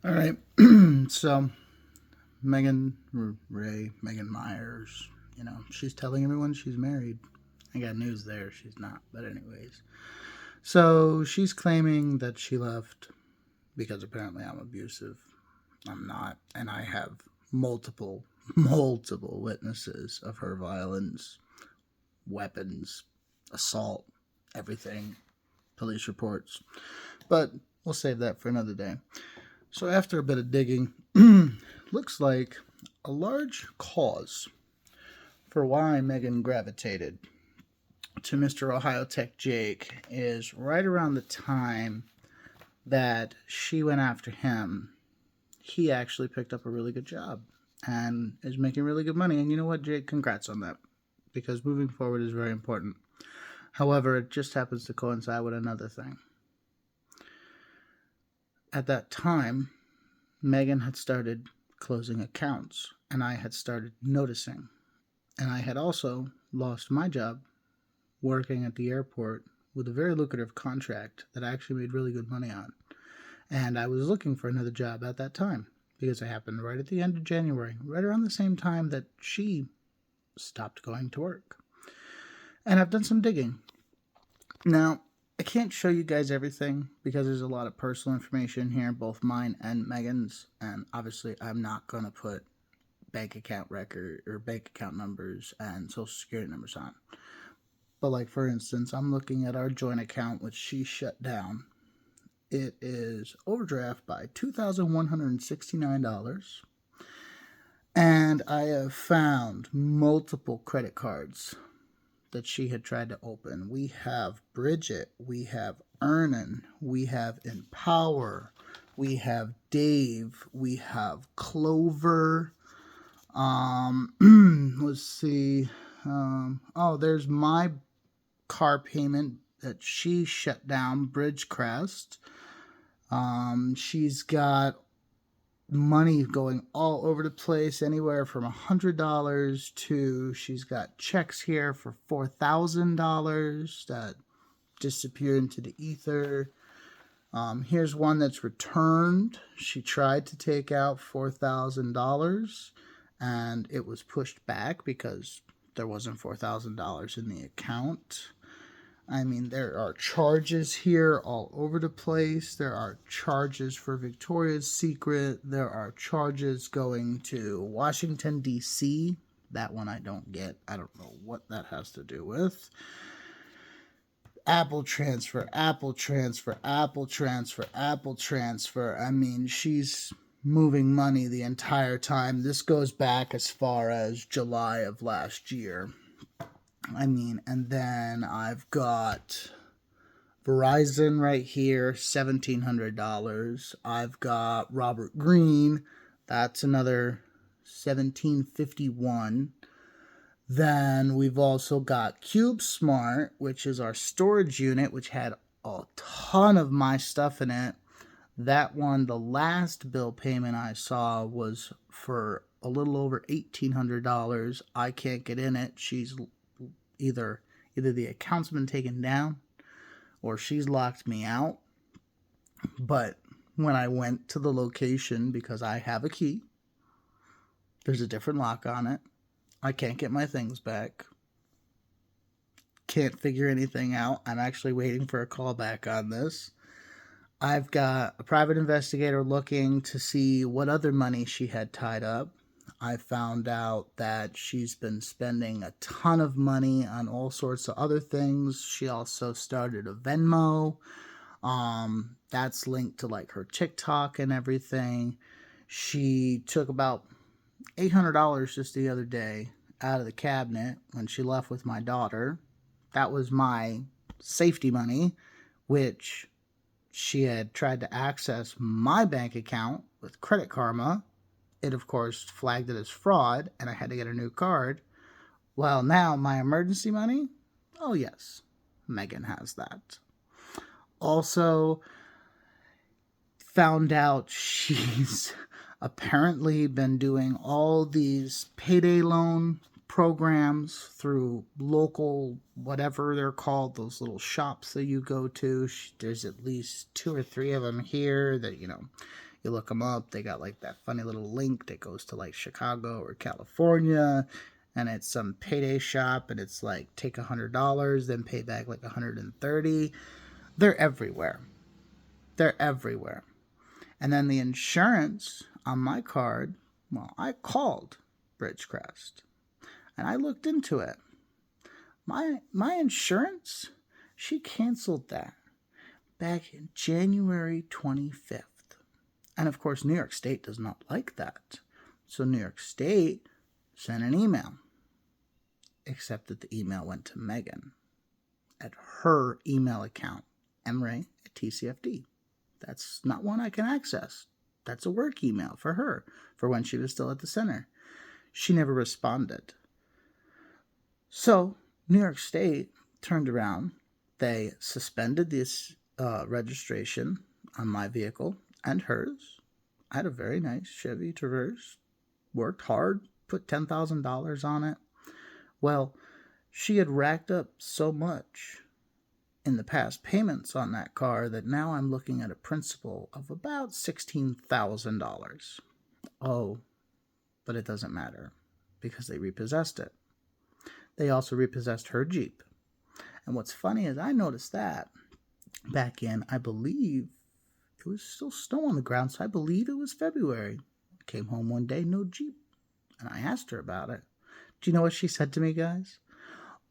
All right. So, Megan Myers, she's telling everyone she's married. I got news there. She's not. But, anyways. So, she's claiming that she left because apparently I'm abusive. I'm not. And I have multiple, multiple witnesses of her violence, weapons, assault, everything, police reports. But we'll save that for another day. So, after a bit of digging, looks like a large cause for why Megan gravitated to Mr. Ohio Tech Jake is right around the time that she went after him. He actually picked up a really good job and is making really good money. And you know what, Jake? Congrats on that, because moving forward is very important. However, it just happens to coincide with another thing. At that time, Megan had started closing accounts, and I had started noticing. And I had also lost my job working at the airport with a very lucrative contract that I actually made really good money on. And I was looking for another job at that time because it happened right at the end of January, right around the same time that she stopped going to work. And I've done some digging. Now, I can't show you guys everything because there's a lot of personal information here, both mine and Megan's. And obviously, I'm not going to put bank account record or bank account numbers and social security numbers on. But, like, for instance, I'm looking at our joint account, which she shut down. It is overdraft by $2,169. And I have found multiple credit cards that she had tried to open. We have Bridget, we have Ernan, we have Empower, we have Dave, we have Clover. Let's see. There's my car payment that she shut down, Bridgecrest. She's got money going all over the place, anywhere from $100 to she's got checks here for $4,000 that disappear into the ether. Here's one that's returned. She tried to take out $4,000 and it was pushed back because there wasn't $4,000 in the account. I mean, there are charges here all over the place. There are charges for Victoria's Secret. There are charges going to Washington, D.C. That one I don't get. I don't know what that has to do with. Apple transfer, Apple transfer, Apple transfer, Apple transfer. I mean, she's moving money the entire time. This goes back as far as July of last year. And then I've got Verizon right here, $1,700. I've got Robert Greene, that's another $1,751. Then we've also got CubeSmart, which is our storage unit, which had a ton of my stuff in it. That one, the last bill payment I saw was for a little over $1,800. I can't get in it. She's either the account's been taken down or she's locked me out. But when I went to the location, because I have a key, there's a different lock on it. I can't get my things back. Can't figure anything out. I'm actually waiting for a call back on this. I've got a private investigator looking to see what other money she had tied up. I found out that she's been spending a ton of money on all sorts of other things. She also started a Venmo. That's linked to like her TikTok and everything. She took about $800 just the other day out of the cabinet when she left with my daughter. That was my safety money, which she had tried to access my bank account with Credit Karma. It, of course, flagged it as fraud, and I had to get a new card. Well, now my emergency money? Oh, yes, Megan has that. Also, found out she's apparently been doing all these payday loan programs through local, whatever they're called, those little shops that you go to. There's at least 2 or 3 of them here that, You look them up, they got like that funny little link that goes to like Chicago or California, and it's some payday shop, and it's like take $100, then pay back like $130. They're everywhere. They're everywhere. And then the insurance on my card, well, I called Bridgecrest and I looked into it. My insurance, she canceled that back in January 25th. And of course, New York State does not like that. So New York State sent an email, except that the email went to Megan at her email account, mray@tcfd. That's not one I can access. That's a work email for her, for when she was still at the center. She never responded. So New York State turned around. They suspended this registration on my vehicle and hers. I had a very nice Chevy Traverse. Worked hard, put $10,000 on it. Well, she had racked up so much in the past payments on that car that now I'm looking at a principal of about $16,000. Oh, but it doesn't matter because they repossessed it. They also repossessed her Jeep. And what's funny is I noticed that back in, I believe, it was still snow on the ground, so I believe it was February. I came home one day, no Jeep. And I asked her about it. Do you know what she said to me, guys?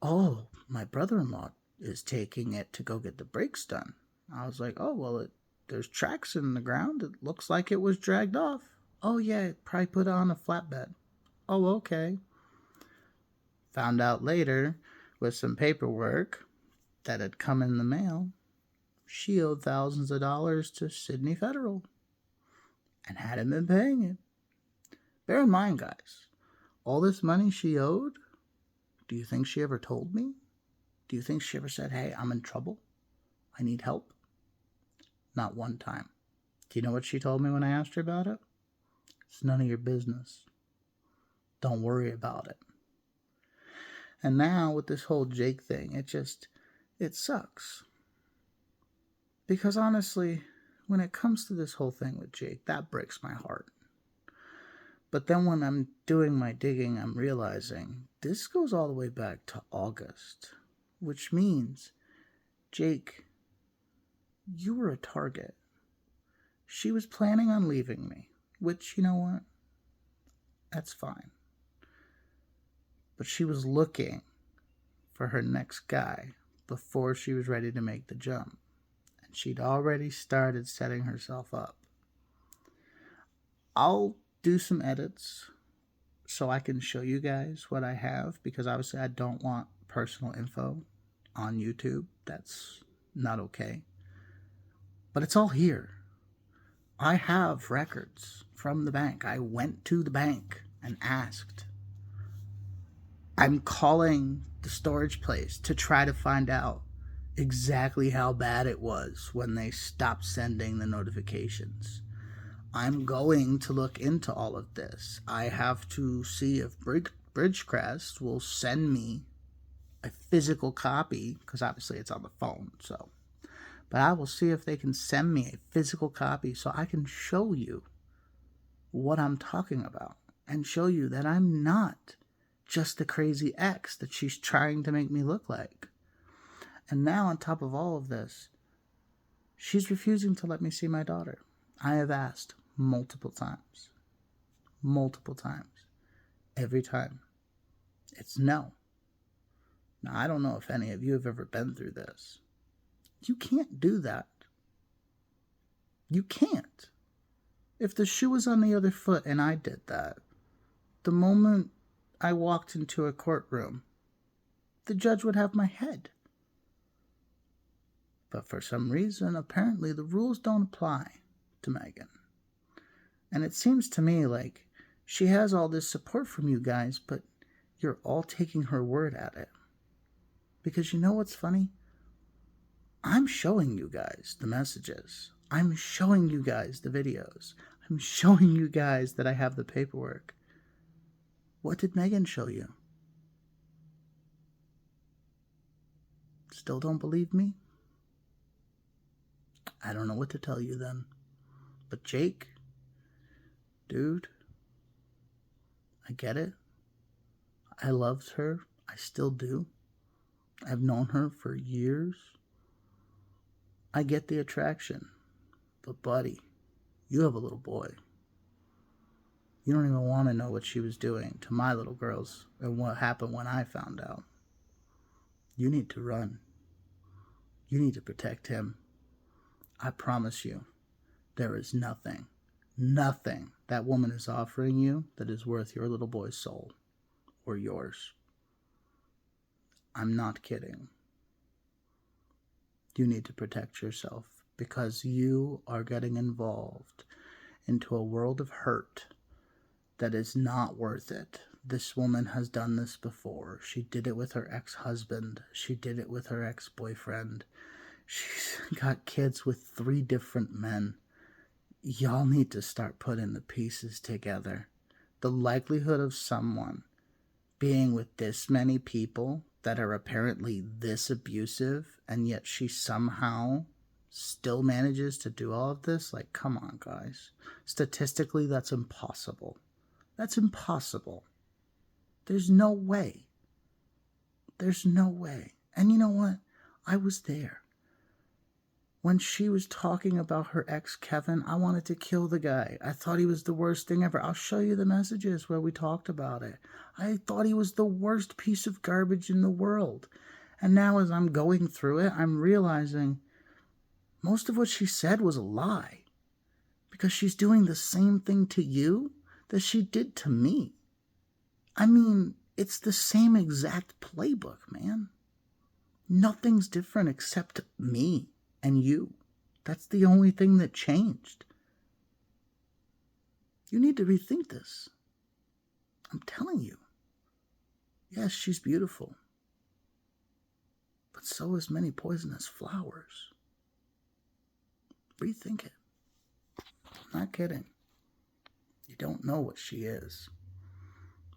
Oh, my brother-in-law is taking it to go get the brakes done. I was like, oh, well, there's tracks in the ground. It looks like it was dragged off. Oh, yeah, it probably put on a flatbed. Oh, okay. Found out later with some paperwork that had come in the mail, she owed thousands of dollars to Sydney Federal and hadn't been paying it. Bear in mind, guys, all this money she owed, do you think she ever told me? Do you think she ever said, hey, I'm in trouble? I need help? Not one time. Do you know what she told me when I asked her about it? It's none of your business. Don't worry about it. And now with this whole Jake thing, it sucks. Because honestly, when it comes to this whole thing with Jake, that breaks my heart. But then when I'm doing my digging, I'm realizing this goes all the way back to August, which means, Jake, you were a target. She was planning on leaving me, which, you know what? That's fine. But she was looking for her next guy before she was ready to make the jump. And she'd already started setting herself up. I'll do some edits so I can show you guys what I have, because obviously I don't want personal info on YouTube. That's not okay. But it's all here. I have records from the bank. I went to the bank and asked. I'm calling the storage place to try to find out exactly how bad it was when they stopped sending the notifications. I'm going to look into all of this. I have to see if Bridgecrest will send me a physical copy, because obviously it's on the phone, so. But I will see if they can send me a physical copy so I can show you what I'm talking about and show you that I'm not just the crazy ex that she's trying to make me look like. And now on top of all of this, she's refusing to let me see my daughter. I have asked multiple times. Every time, it's no. Now, I don't know if any of you have ever been through this. You can't do that. You can't. If the shoe was on the other foot and I did that, the moment I walked into a courtroom, the judge would have my head. But for some reason, apparently the rules don't apply to Megan. And it seems to me like she has all this support from you guys, but you're all taking her word at it. Because you know what's funny? I'm showing you guys the messages. I'm showing you guys the videos. I'm showing you guys that I have the paperwork. What did Megan show you? Still don't believe me? I don't know what to tell you then. But Jake, dude, I get it. I loved her. I still do. I've known her for years. I get the attraction. But buddy, you have a little boy. You don't even want to know what she was doing to my little girls and what happened when I found out. You need to run. You need to protect him. I promise you, there is nothing that woman is offering you that is worth your little boy's soul or yours. I'm not kidding. You need to protect yourself because you are getting involved into a world of hurt that is not worth it. This woman has done this before. She did it with her ex-husband. She did it with her ex-boyfriend. She's got kids with 3 different men. Y'all need to start putting the pieces together. The likelihood of someone being with this many people that are apparently this abusive, and yet she somehow still manages to do all of this, like, come on, guys. Statistically, that's impossible. That's impossible. There's no way. There's no way. And you know what? I was there. When she was talking about her ex, Kevin, I wanted to kill the guy. I thought he was the worst thing ever. I'll show you the messages where we talked about it. I thought he was the worst piece of garbage in the world. And now as I'm going through it, I'm realizing most of what she said was a lie. Because she's doing the same thing to you that she did to me. I mean, it's the same exact playbook, man. Nothing's different except me and you. That's the only thing that changed. You need to rethink this. I'm telling you. Yes, she's beautiful. But so is many poisonous flowers. Rethink it. I'm not kidding. You don't know what she is.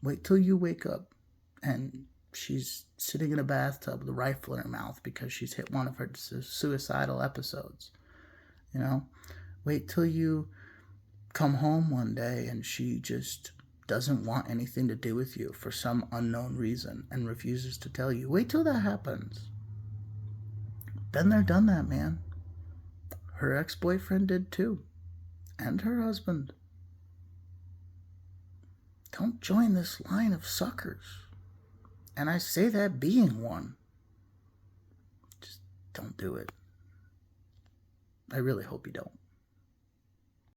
Wait till you wake up and she's sitting in a bathtub with a rifle in her mouth because she's hit one of her suicidal episodes. You know? Wait till you come home one day and she just doesn't want anything to do with you for some unknown reason and refuses to tell you. Wait till that happens. Been there, done that, man. Her ex-boyfriend did too. And her husband. Don't join this line of suckers. And I say that being one. Just don't do it. I really hope you don't.